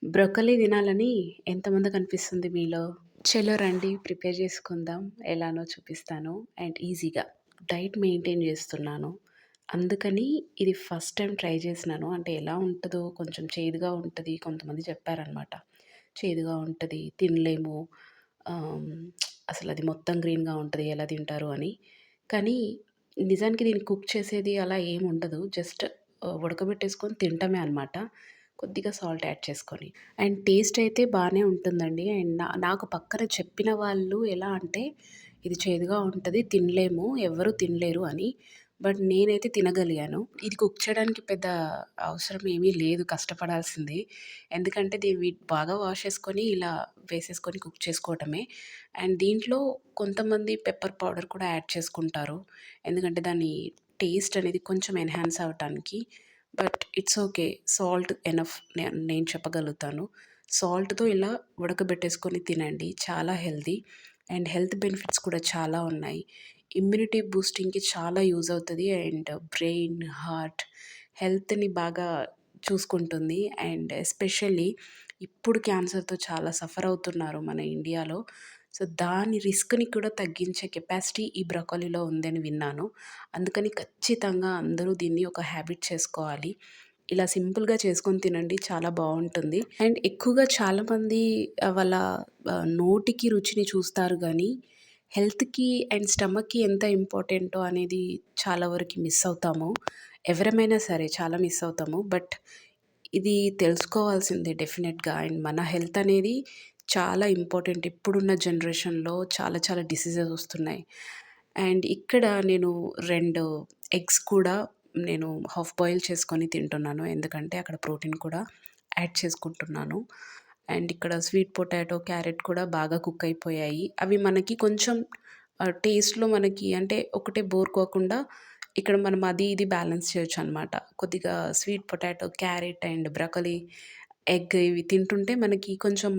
బ్రొక్కలి తినాలని ఎంతమందికనిపిస్తుంది మీలో? చలో రండి ప్రిపేర్ చేసుకుందాం. ఎలానో చూపిస్తాను. అండ్ ఈజీగా డైట్ మెయింటైన్ చేస్తున్నాను. అందుకని ఇది ఫస్ట్ టైమ్ ట్రై చేసినాను. అంటే ఎలా ఉంటదో కొంచెం చేదుగా ఉంటది. కొంతమంది చెప్పారనమాట. చేదుగా ఉంటది, తినలేము. ఆహ్, అసలది మొత్తం గ్రీన్‌గా ఉంటది. ఎలా తింటారు అని. కానీ నిజానికి దీన్ని కుక్ చేసేది అలా ఏముండదు. జస్ట్ ఉడకబెట్టేసుకొని తినటమే అనమాట. కొద్దిగా సాల్ట్ యాడ్ చేసుకొని. అండ్ టేస్ట్ అయితే బానే ఉంటుందండి. అండ్ నాకు పక్కన చెప్పిన వాళ్ళు ఎలా అంటే, "ఇది చేదుగా ఉంటది. తినలేము. ఎవ్వరు తినలేరు" అని. బట్ నేనైతే తినగలిగాను. ఇది కుక్ చేయడానికి పెద్ద అవసరం ఏమీ లేదు కష్టపడాల్సింది. ఎందుకంటే బాగా వాష్ చేసుకొని ఇలా వేసేసుకొని కుక్ చేసుకోవటమే. అండ్ దీంట్లో కొంతమంది పెప్పర్ పౌడర్ కూడా యాడ్ చేసుకుంటారు. ఎందుకంటే దాని టేస్ట్ అనేది కొంచెం ఎన్హాన్స్ అవ్వటానికి. But it's okay. Salt enough నేను చెప్పగలుగుతాను. సాల్ట్‌తో ఇలా ఉడకబెట్టేసుకొని తినండి. చాలా హెల్తీ అండ్ హెల్త్ బెనిఫిట్స్ కూడా చాలా ఉన్నాయి. ఇమ్యూనిటీ బూస్టింగ్‌కి చాలా యూజ్ అవుతది. అండ్ బ్రెయిన్, హార్ట్ హెల్త్‌ని బాగా చూసుకుంటుంది. అండ్ ఎస్పెషల్లీ ఇప్పుడు క్యాన్సర్‌తో చాలా సఫర్ అవుతున్నారు మన ఇండియాలో. సో, దాని రిస్క్‌ని కూడా తగ్గించే కెపాసిటీ ఈ బ్రొకోలీలో ఉందని విన్నాను. అందుకని ఖచ్చితంగా అందరూ దీన్ని ఒక హ్యాబిట్ చేసుకోవాలి. ఇలా సింపుల్‌గా చేసుకొని తినండి. చాలా బావుంటుంది. అండ్ ఎక్కువగా చాలామంది వాళ్ళ నోటికి రుచిని చూస్తారు గానీ, హెల్త్‌కి అండ్ స్టమక్‌కి ఎంత ఇంపార్టెంటో అనేది చాలా వరకి మిస్ అవుతాము. ఎవరమైనా సరే చాలా మిస్ అవుతాము. బట్ ఇది తెలుసుకోవాల్సిందే డెఫినెట్‌గా. అండ్ మన హెల్త్ అనేది చాలా ఇంపార్టెంట్. ఇప్పుడున్న జనరేషన్‌లో చాలా చాలా డిసీజెస్ వస్తున్నాయి. అండ్ ఇక్కడ నేను 2 ఎగ్స్ కూడా నేను హాఫ్ బాయిల్ చేసుకొని తింటున్నాను. ఎందుకంటే అక్కడ ప్రోటీన్ కూడా యాడ్ చేసుకుంటున్నాను. అండ్ ఇక్కడ స్వీట్ పొటాటో, క్యారెట్ కూడా బాగా కుక్ అయిపోయాయి. అవి మనకి కొంచెం టేస్ట్‌లో మనకి అంటే ఒకటే బోర్ కోకుండా ఇక్కడ మనం అది ఇది బ్యాలెన్స్ చేయొచ్చనమాట. కొద్దిగా sweet potato, carrot and broccoli, egg ఇవి తింటుంటే మనకి కొంచెం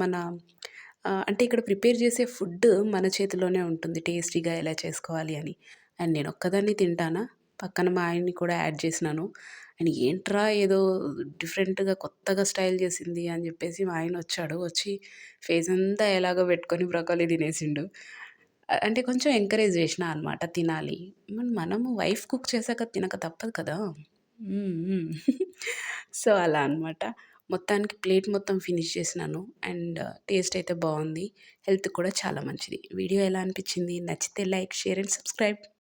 అంటే ఇక్కడ ప్రిపేర్ చేసే ఫుడ్ మన చేతిలోనే ఉంటుంది. టేస్టీగా ఎలా చేసుకోవాలి అని. అండ్ నేనొక్కదాన్ని తింటానా? పక్కన మా ఆయన్ని కూడా యాడ్ చేసినాను. అండ్ ఏంట్రా ఏదో డిఫరెంట్‌గా కొత్తగా స్టైల్ చేసింది అని చెప్పేసి మా ఆయనొచ్చాడు. వచ్చి ఫేస్ అంతా ఎలాగో పెట్టుకొని బ్రొకోలీ తినేసిండు. అంటే కొంచెం ఎంకరేజ్ చేసినా అనమాట తినాలి. మనము వైఫ్ కుక్ చేశాక తినక తప్పదు కదా! హ్మ్. హ్మ్. సో, అలా అనమాట. మొత్తానికి ప్లేట్ మొత్తం ఫినిష్ చేసినాను. అండ్ టేస్ట్ అయితే బావుంది. హెల్త్‌కి కూడా చాలా మంచిది. వీడియో ఎలా అనిపించింది? నచ్చితే లైక్, షేర్ అండ్ సబ్స్క్రైబ్.